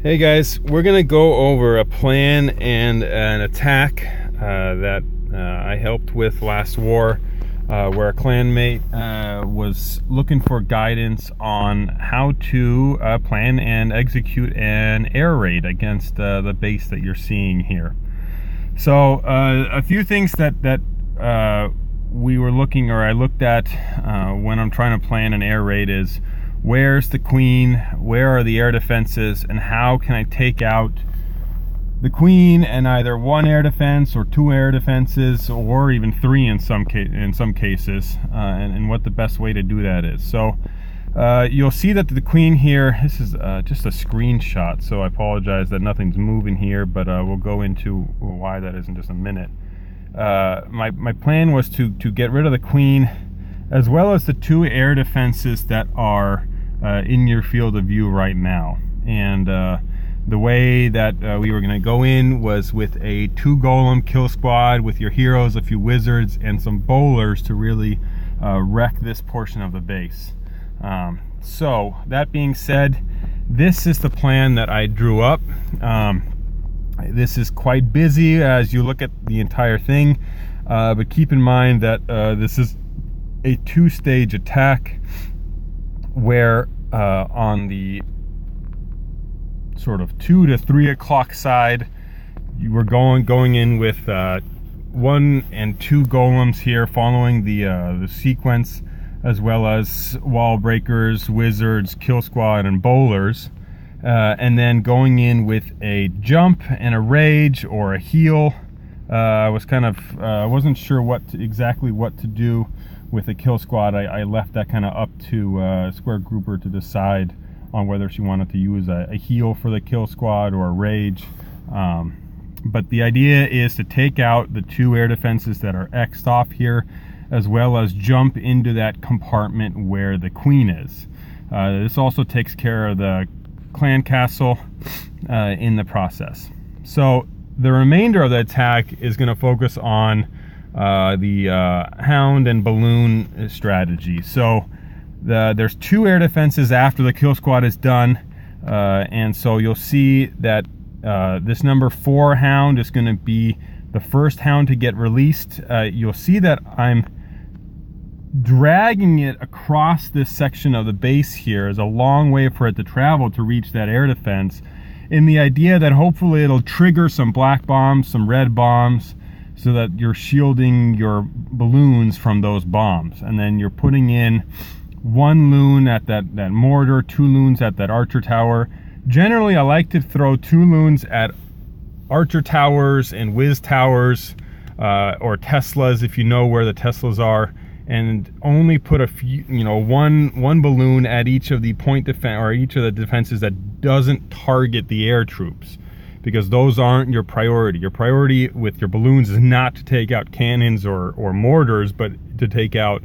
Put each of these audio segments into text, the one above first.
Hey guys, we're gonna go over a plan and an attack that I helped with last war, where a clanmate was looking for guidance on how to plan and execute an air raid against the base that you're seeing here. So a few things that we were looking, or I looked at when I'm trying to plan an air raid is: where's the queen, where are the air defenses, and how can I take out the queen and either one air defense or two air defenses, or even three in some cases, and what the best way to do that is. So you'll see that the queen here, this is just a screenshot, so I apologize that nothing's moving here, but we'll go into why that is in just a minute. My plan was to get rid of the queen, as well as the two air defenses that are in your field of view right now. And the way that we were going to go in was with a 2 golem kill squad with your heroes, a few wizards, and some bowlers to really wreck this portion of the base. So that being said, this is the plan that I drew up. This is quite busy as you look at the entire thing, but keep in mind that this is a 2-stage attack, where on the sort of 2 to 3 o'clock side, you were going in with 1 and 2 golems here, following the sequence, as well as wall breakers, wizards, kill squad, and bowlers, and then going in with a jump and a rage or a heal. I was kind of wasn't sure exactly what to do with a kill squad. I left that kind of up to Square Grouper to decide on whether she wanted to use a heal for the kill squad or a rage. But the idea is to take out the 2 air defenses that are X'd off here, as well as jump into that compartment where the queen is. This also takes care of the clan castle in the process. So the remainder of the attack is going to focus on the hound and balloon strategy. So there's 2 air defenses after the kill squad is done, and so you'll see that this number 4 hound is going to be the first hound to get released. You'll see that I'm dragging it across this section of the base here. Is a long way for it to travel to reach that air defense, in the idea that hopefully it'll trigger some black bombs, some red bombs, so that you're shielding your balloons from those bombs. And then you're putting in 1 loon at that mortar, 2 loons at that archer tower. Generally, I like to throw 2 loons at archer towers and whiz towers, or Teslas, if you know where the Teslas are, and only put a few, one balloon at each of the point defense, or each of the defenses that doesn't target the air troops, because those aren't your priority. Your priority with your balloons is not to take out cannons or mortars, but to take out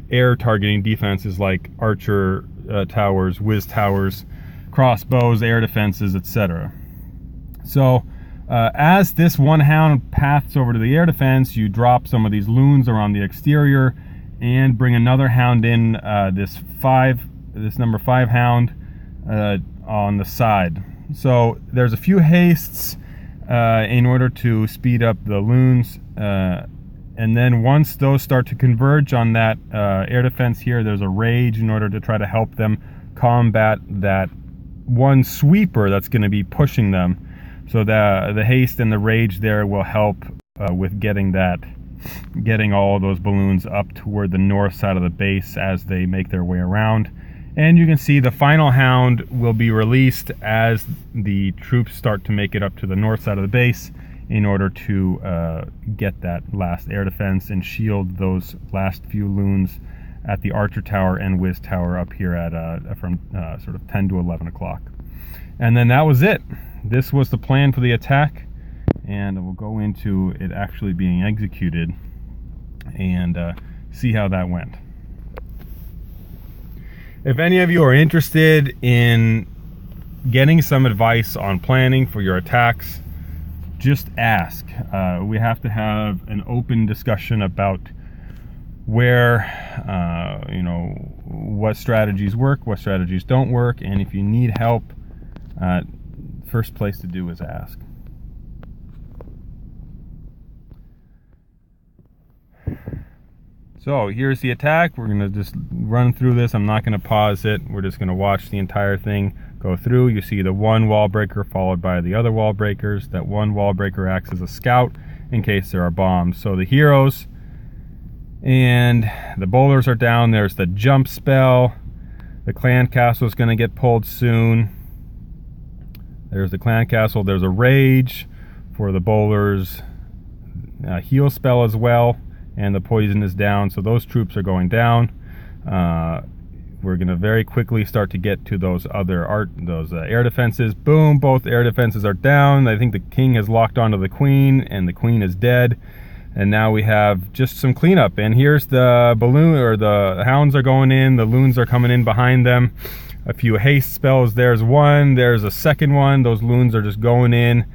air targeting defenses like archer towers, whiz towers, crossbows, air defenses, etc. So as this 1 hound paths over to the air defense, you drop some of these loons around the exterior and bring another hound in, this number 5 hound on the side. So there's a few hastes in order to speed up the loons, and then once those start to converge on that air defense here, there's a rage in order to try to help them combat that 1 sweeper that's going to be pushing them. So the haste and the rage there will help with getting all of those balloons up toward the north side of the base as they make their way around. And you can see the final hound will be released as the troops start to make it up to the north side of the base, in order to get that last air defense and shield those last few loons at the archer tower and whiz tower up here at from sort of 10 to 11 o'clock. And then that was it. This was the plan for the attack, and we'll go into it actually being executed and see how that went. If any of you are interested in getting some advice on planning for your attacks, just ask. We have to have an open discussion about where, what strategies work, what strategies don't work, and if you need help, first place to do is ask. So here's the attack. We're going to just run through this. I'm not going to pause it. We're just going to watch the entire thing go through. You see the one wall breaker followed by the other wall breakers. That one wall breaker acts as a scout in case there are bombs. So the heroes and the bowlers are down. There's the jump spell. The clan castle is going to get pulled soon. There's the clan castle. There's a rage for the bowlers. Heal spell as well. And the poison is down, so those troops are going down. We're going to very quickly start to get to those other air defenses. Boom, both air defenses are down. I think the king has locked onto the queen, and the queen is dead. And now we have just some cleanup. And here's the balloon, or the hounds are going in. The loons are coming in behind them. A few haste spells. There's one. There's a second one. Those loons are just going in,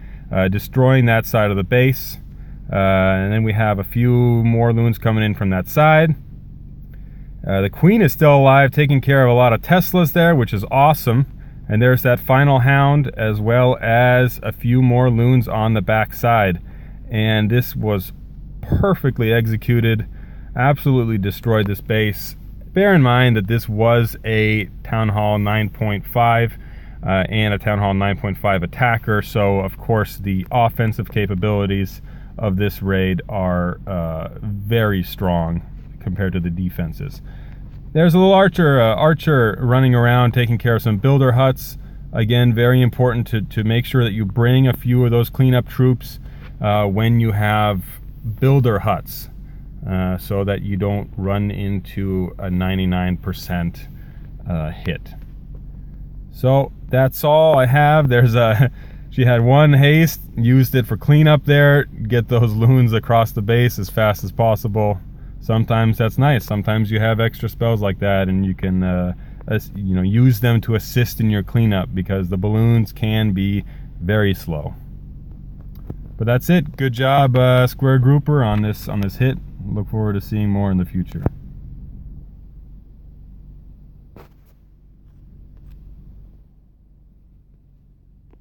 destroying that side of the base. And then we have a few more loons coming in from that side. The queen is still alive, taking care of a lot of Teslas there, which is awesome. And there's that final hound, as well as a few more loons on the back side. And this was perfectly executed. Absolutely destroyed this base. Bear in mind that this was a Town Hall 9.5 and a Town Hall 9.5 attacker. So, of course, the offensive capabilities of this raid are very strong compared to the defenses. There's a little archer running around taking care of some builder huts. Again, very important to make sure that you bring a few of those cleanup troops when you have builder huts, so that you don't run into a 99% hit. So that's all I have. She had one haste, used it for cleanup there, get those loons across the base as fast as possible. Sometimes that's nice. Sometimes you have extra spells like that, and you can use them to assist in your cleanup, because the balloons can be very slow. But that's it. Good job, Square Grouper, on this hit. Look forward to seeing more in the future.